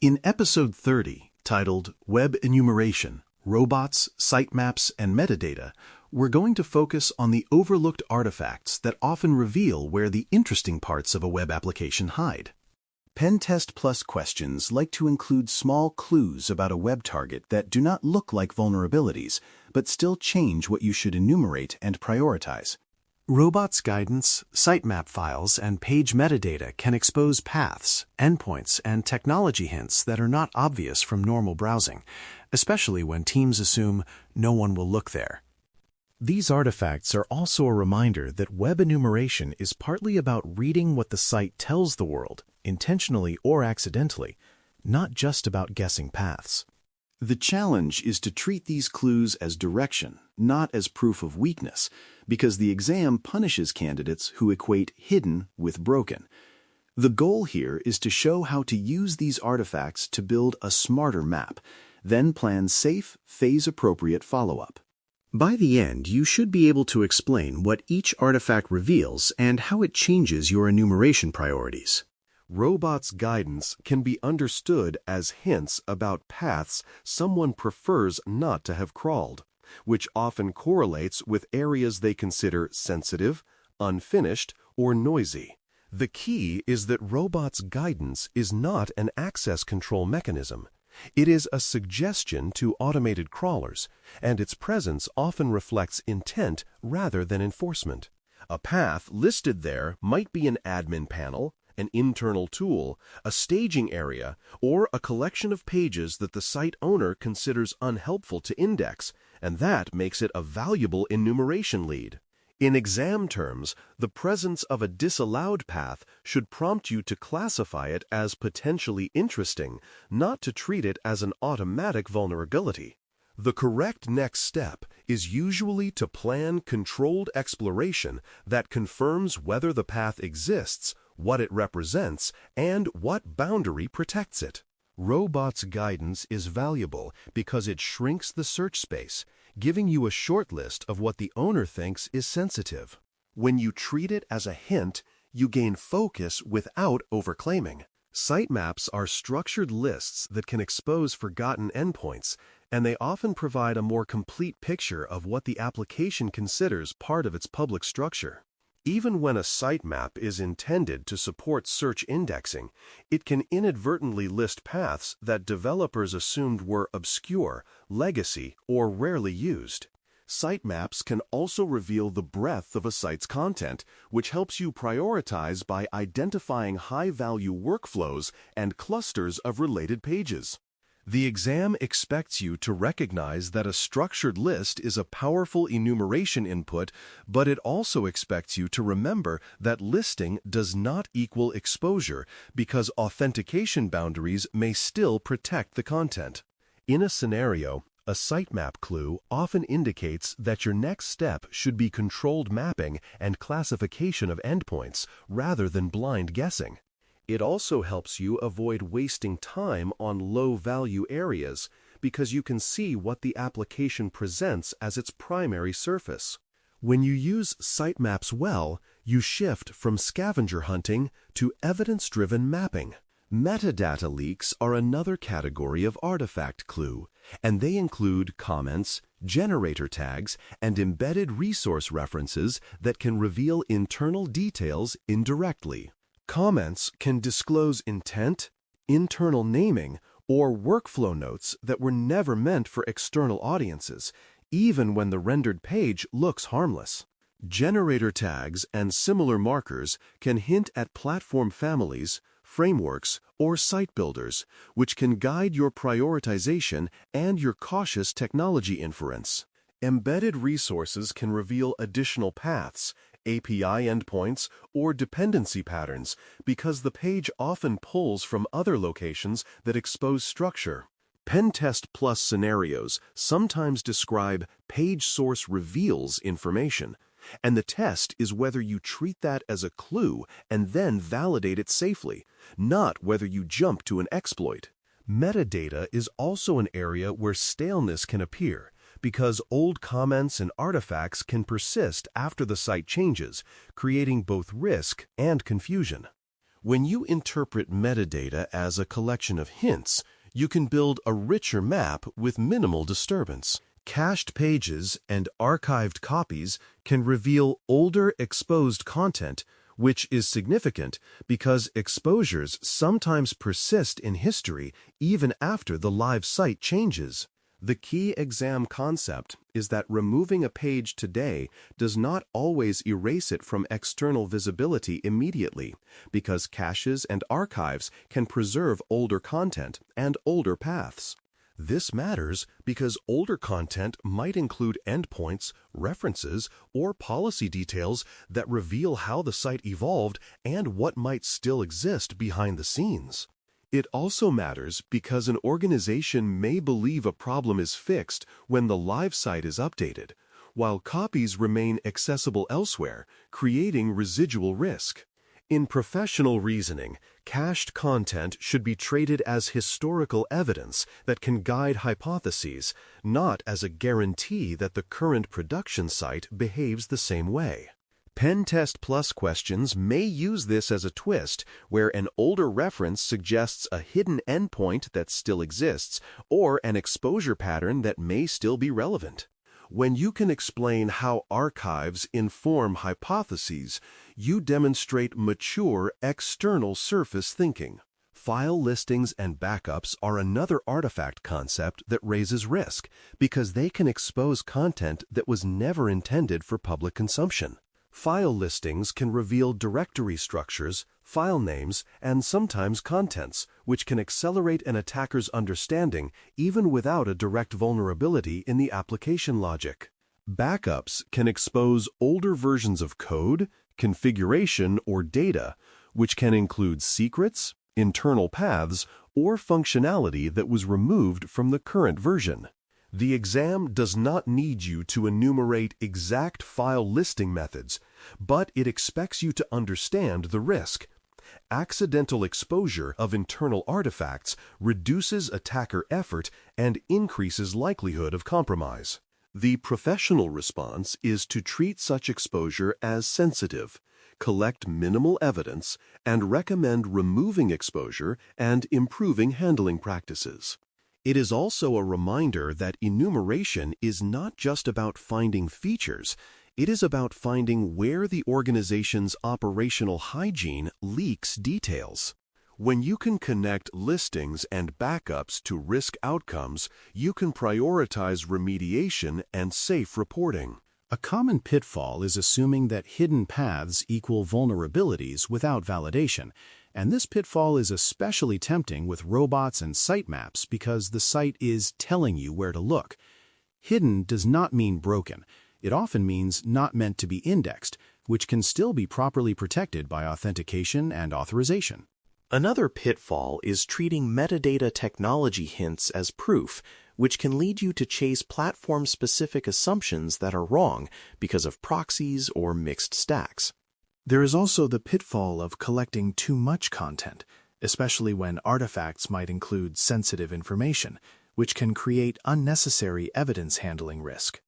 In episode 30, titled Web Enumeration, Robots, Sitemaps, and Metadata, we're going to focus on the overlooked artifacts that often reveal where the interesting parts of a web application hide. Pen Test Plus questions like to include small clues about a web target that do not look like vulnerabilities, but still change what you should enumerate and prioritize. Robots guidance, sitemap files, and page metadata can expose paths, endpoints, and technology hints that are not obvious from normal browsing, especially when teams assume no one will look there. These artifacts are also a reminder that web enumeration is partly about reading what the site tells the world, intentionally or accidentally, not just about guessing paths. The challenge is to treat these clues as direction, not as proof of weakness, because the exam punishes candidates who equate hidden with broken. The goal here is to show how to use these artifacts to build a smarter map, then plan safe, phase-appropriate follow-up. By the end, you should be able to explain what each artifact reveals and how it changes your enumeration priorities. Robots guidance can be understood as hints about paths someone prefers not to have crawled, which often correlates with areas they consider sensitive, unfinished, or noisy. The key is that robots guidance is not an access control mechanism. It is a suggestion to automated crawlers, and its presence often reflects intent rather than enforcement. A path listed there might be an admin panel, an internal tool, a staging area, or a collection of pages that the site owner considers unhelpful to index, and that makes it a valuable enumeration lead. In exam terms, the presence of a disallowed path should prompt you to classify it as potentially interesting, not to treat it as an automatic vulnerability. The correct next step is usually to plan controlled exploration that confirms whether the path exists, what it represents, and what boundary protects it. Robots guidance is valuable because it shrinks the search space, giving you a short list of what the owner thinks is sensitive. When you treat it as a hint, you gain focus without overclaiming. Sitemaps are structured lists that can expose forgotten endpoints, and they often provide a more complete picture of what the application considers part of its public structure. Even when a sitemap is intended to support search indexing, it can inadvertently list paths that developers assumed were obscure, legacy, or rarely used. Sitemaps can also reveal the breadth of a site's content, which helps you prioritize by identifying high-value workflows and clusters of related pages. The exam expects you to recognize that a structured list is a powerful enumeration input, but it also expects you to remember that listing does not equal exposure because authentication boundaries may still protect the content. In a scenario, a sitemap clue often indicates that your next step should be controlled mapping and classification of endpoints rather than blind guessing. It also helps you avoid wasting time on low-value areas because you can see what the application presents as its primary surface. When you use sitemaps well, you shift from scavenger hunting to evidence-driven mapping. Metadata leaks are another category of artifact clue, and they include comments, generator tags, and embedded resource references that can reveal internal details indirectly. Comments can disclose intent, internal naming, or workflow notes that were never meant for external audiences, even when the rendered page looks harmless. Generator tags and similar markers can hint at platform families, frameworks, or site builders, which can guide your prioritization and your cautious technology inference. Embedded resources can reveal additional paths, API endpoints, or dependency patterns because the page often pulls from other locations that expose structure. Pen Test Plus scenarios sometimes describe page source reveals information, and the test is whether you treat that as a clue and then validate it safely, not whether you jump to an exploit. Metadata is also an area where staleness can appear, because old comments and artifacts can persist after the site changes, creating both risk and confusion. When you interpret metadata as a collection of hints, you can build a richer map with minimal disturbance. Cached pages and archived copies can reveal older exposed content, which is significant because exposures sometimes persist in history even after the live site changes. The key exam concept is that removing a page today does not always erase it from external visibility immediately, because caches and archives can preserve older content and older paths. This matters because older content might include endpoints, references, or policy details that reveal how the site evolved and what might still exist behind the scenes. It also matters because an organization may believe a problem is fixed when the live site is updated, while copies remain accessible elsewhere, creating residual risk. In professional reasoning, cached content should be treated as historical evidence that can guide hypotheses, not as a guarantee that the current production site behaves the same way. Pen Test Plus questions may use this as a twist, where an older reference suggests a hidden endpoint that still exists, or an exposure pattern that may still be relevant. When you can explain how archives inform hypotheses, you demonstrate mature external surface thinking. File listings and backups are another artifact concept that raises risk, because they can expose content that was never intended for public consumption. File listings can reveal directory structures, file names, and sometimes contents, which can accelerate an attacker's understanding even without a direct vulnerability in the application logic. Backups can expose older versions of code, configuration, or data, which can include secrets, internal paths, or functionality that was removed from the current version. The exam does not need you to enumerate exact file listing methods, but it expects you to understand the risk. Accidental exposure of internal artifacts reduces attacker effort and increases likelihood of compromise. The professional response is to treat such exposure as sensitive, collect minimal evidence, and recommend removing exposure and improving handling practices. It is also a reminder that enumeration is not just about finding features, it is about finding where the organization's operational hygiene leaks details. When you can connect listings and backups to risk outcomes, you can prioritize remediation and safe reporting. A common pitfall is assuming that hidden paths equal vulnerabilities without validation, and this pitfall is especially tempting with robots and sitemaps because the site is telling you where to look. Hidden does not mean broken. It often means not meant to be indexed, which can still be properly protected by authentication and authorization. Another pitfall is treating metadata technology hints as proof, which can lead you to chase platform-specific assumptions that are wrong because of proxies or mixed stacks. There is also the pitfall of collecting too much content, especially when artifacts might include sensitive information, which can create unnecessary evidence handling risk.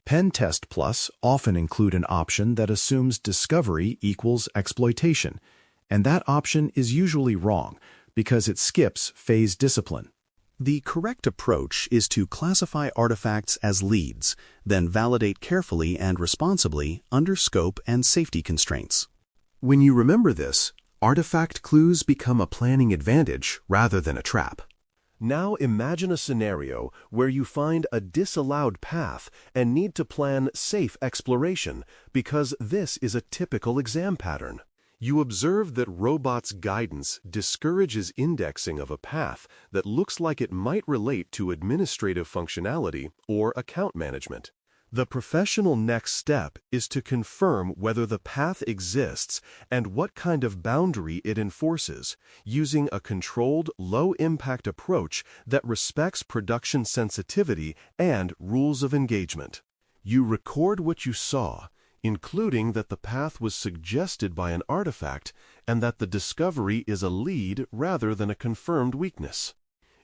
Pen Test Plus often include an option that assumes discovery equals exploitation, and that option is usually wrong because it skips phase discipline. The correct approach is to classify artifacts as leads, then validate carefully and responsibly under scope and safety constraints. When you remember this, artifact clues become a planning advantage rather than a trap. Now imagine a scenario where you find a disallowed path and need to plan safe exploration, because this is a typical exam pattern. You observe that Robot's guidance discourages indexing of a path that looks like it might relate to administrative functionality or account management. The professional next step is to confirm whether the path exists and what kind of boundary it enforces, using a controlled, low-impact approach that respects production sensitivity and rules of engagement. You record what you saw, including that the path was suggested by an artifact and that the discovery is a lead rather than a confirmed weakness.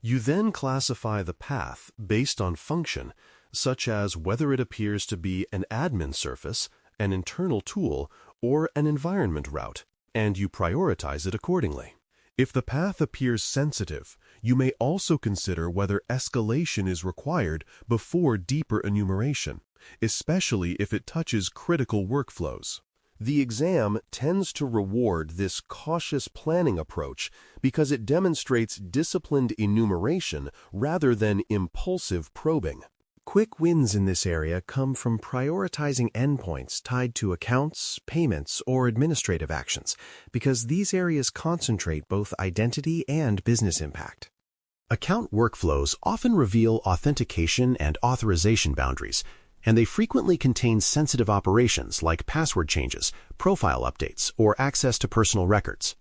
You then classify the path based on function, such as whether it appears to be an admin surface, an internal tool, or an environment route, and you prioritize it accordingly. If the path appears sensitive, you may also consider whether escalation is required before deeper enumeration, especially if it touches critical workflows. The exam tends to reward this cautious planning approach because it demonstrates disciplined enumeration rather than impulsive probing. Quick wins in this area come from prioritizing endpoints tied to accounts, payments, or administrative actions, because these areas concentrate both identity and business impact. Account workflows often reveal authentication and authorization boundaries, and they frequently contain sensitive operations like password changes, profile updates, or access to personal records.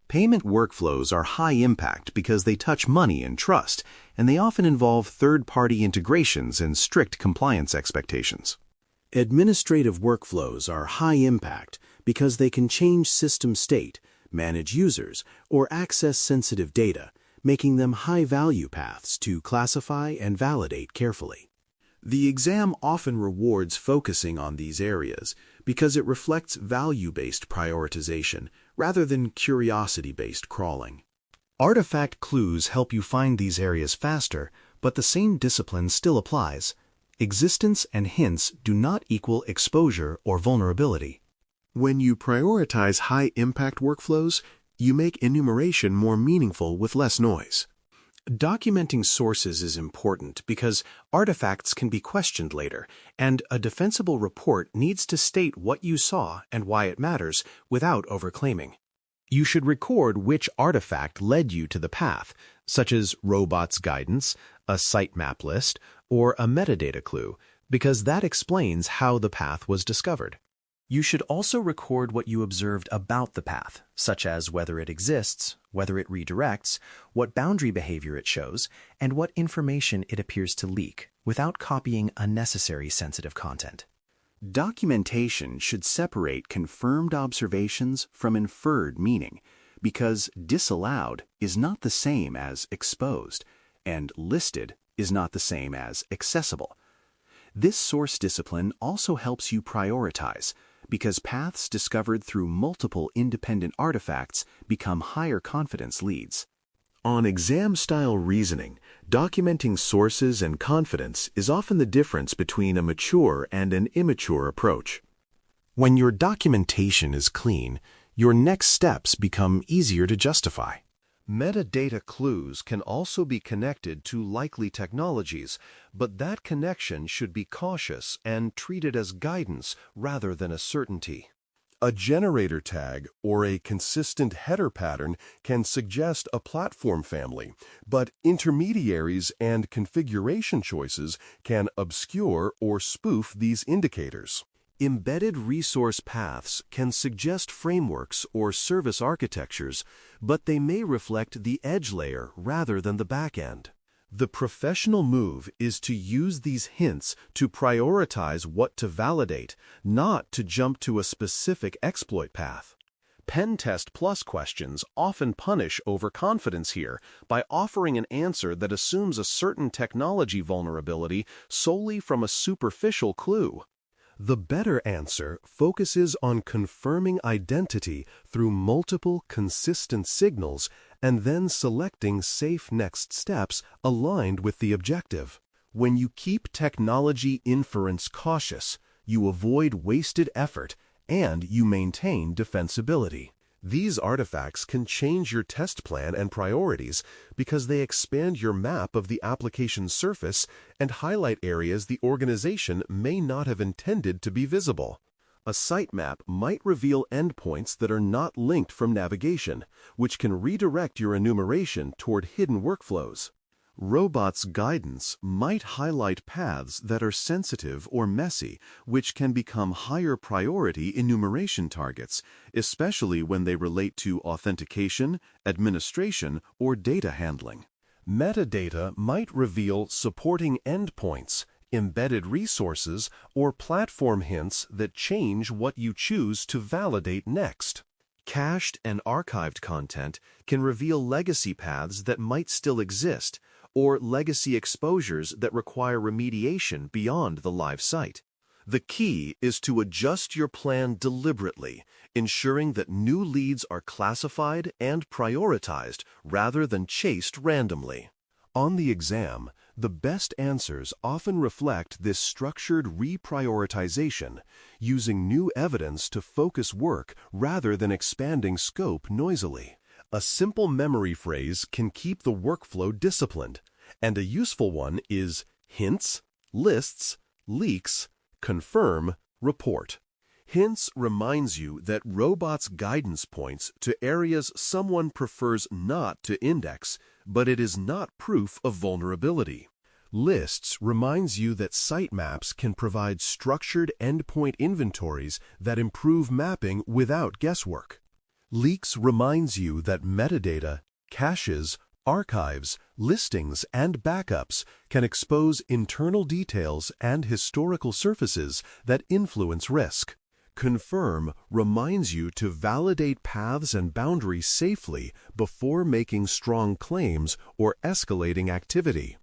Payment workflows are high impact because they touch money and trust, and they often involve third-party integrations and strict compliance expectations. Administrative workflows are high impact because they can change system state, manage users, or access sensitive data, making them high-value paths to classify and validate carefully. The exam often rewards focusing on these areas because it reflects value-based prioritization rather than curiosity-based crawling. Artifact clues help you find these areas faster, but the same discipline still applies. Existence and hints do not equal exposure or vulnerability. When you prioritize high-impact workflows, you make enumeration more meaningful with less noise. Documenting sources is important because artifacts can be questioned later, and a defensible report needs to state what you saw and why it matters without overclaiming. You should record which artifact led you to the path, such as robots guidance, a sitemap list, or a metadata clue, because that explains how the path was discovered. You should also record what you observed about the path, such as whether it exists, whether it redirects, what boundary behavior it shows, and what information it appears to leak, without copying unnecessary sensitive content. Documentation should separate confirmed observations from inferred meaning, because disallowed is not the same as exposed, and listed is not the same as accessible. This source discipline also helps you prioritize, because paths discovered through multiple independent artifacts become higher confidence leads. On exam-style reasoning, documenting sources and confidence is often the difference between a mature and an immature approach. When your documentation is clean, your next steps become easier to justify. Metadata clues can also be connected to likely technologies, but that connection should be cautious and treated as guidance rather than a certainty. A generator tag or a consistent header pattern can suggest a platform family, but intermediaries and configuration choices can obscure or spoof these indicators. Embedded resource paths can suggest frameworks or service architectures, but they may reflect the edge layer rather than the backend. The professional move is to use these hints to prioritize what to validate, not to jump to a specific exploit path. Pen Test Plus questions often punish overconfidence here by offering an answer that assumes a certain technology vulnerability solely from a superficial clue. The better answer focuses on confirming identity through multiple consistent signals and then selecting safe next steps aligned with the objective. When you keep technology inference cautious, you avoid wasted effort and you maintain defensibility. These artifacts can change your test plan and priorities because they expand your map of the application surface and highlight areas the organization may not have intended to be visible. A sitemap might reveal endpoints that are not linked from navigation, which can redirect your enumeration toward hidden workflows. Robots guidance might highlight paths that are sensitive or messy, which can become higher priority enumeration targets, especially when they relate to authentication, administration, or data handling. Metadata might reveal supporting endpoints, embedded resources, or platform hints that change what you choose to validate next. Cached and archived content can reveal legacy paths that might still exist, or legacy exposures that require remediation beyond the live site. The key is to adjust your plan deliberately, ensuring that new leads are classified and prioritized rather than chased randomly. On the exam, the best answers often reflect this structured reprioritization, using new evidence to focus work rather than expanding scope noisily. A simple memory phrase can keep the workflow disciplined, and a useful one is hints, lists, leaks, confirm, report. Hints reminds you that robots' guidance points to areas someone prefers not to index, but it is not proof of vulnerability. Lists reminds you that sitemaps can provide structured endpoint inventories that improve mapping without guesswork. Leaks reminds you that metadata, caches, archives, listings, and backups can expose internal details and historical surfaces that influence risk. Confirm reminds you to validate paths and boundaries safely before making strong claims or escalating activity.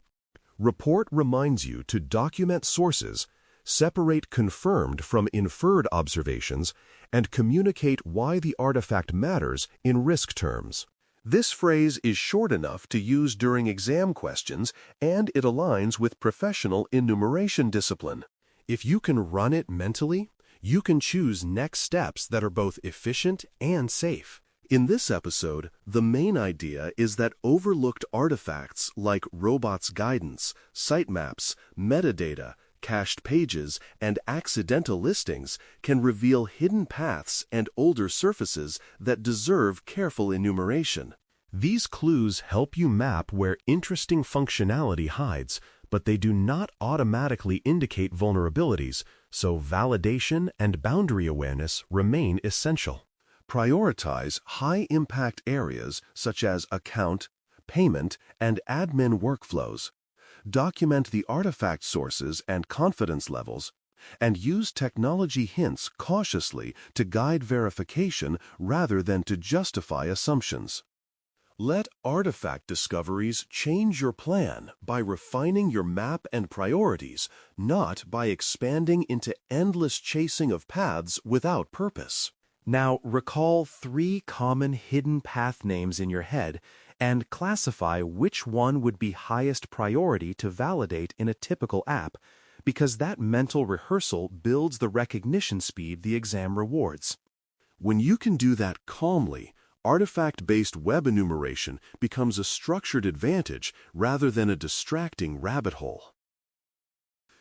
Report reminds you to document sources, separate confirmed from inferred observations, and communicate why the artifact matters in risk terms. This phrase is short enough to use during exam questions, and it aligns with professional enumeration discipline. If you can run it mentally, you can choose next steps that are both efficient and safe. In this episode, the main idea is that overlooked artifacts like robots' guidance, sitemaps, metadata, cached pages, and accidental listings can reveal hidden paths and older surfaces that deserve careful enumeration. These clues help you map where interesting functionality hides, but they do not automatically indicate vulnerabilities, so validation and boundary awareness remain essential. Prioritize high-impact areas such as account, payment, and admin workflows. Document the artifact sources and confidence levels, and use technology hints cautiously to guide verification rather than to justify assumptions. Let artifact discoveries change your plan by refining your map and priorities, not by expanding into endless chasing of paths without purpose. Now, recall 3 common hidden path names in your head and classify which one would be highest priority to validate in a typical app, because that mental rehearsal builds the recognition speed the exam rewards. When you can do that calmly, artifact-based web enumeration becomes a structured advantage rather than a distracting rabbit hole.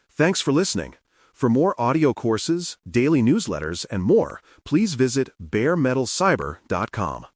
Thanks for listening. For more audio courses, daily newsletters, and more, please visit DailyCyber.News.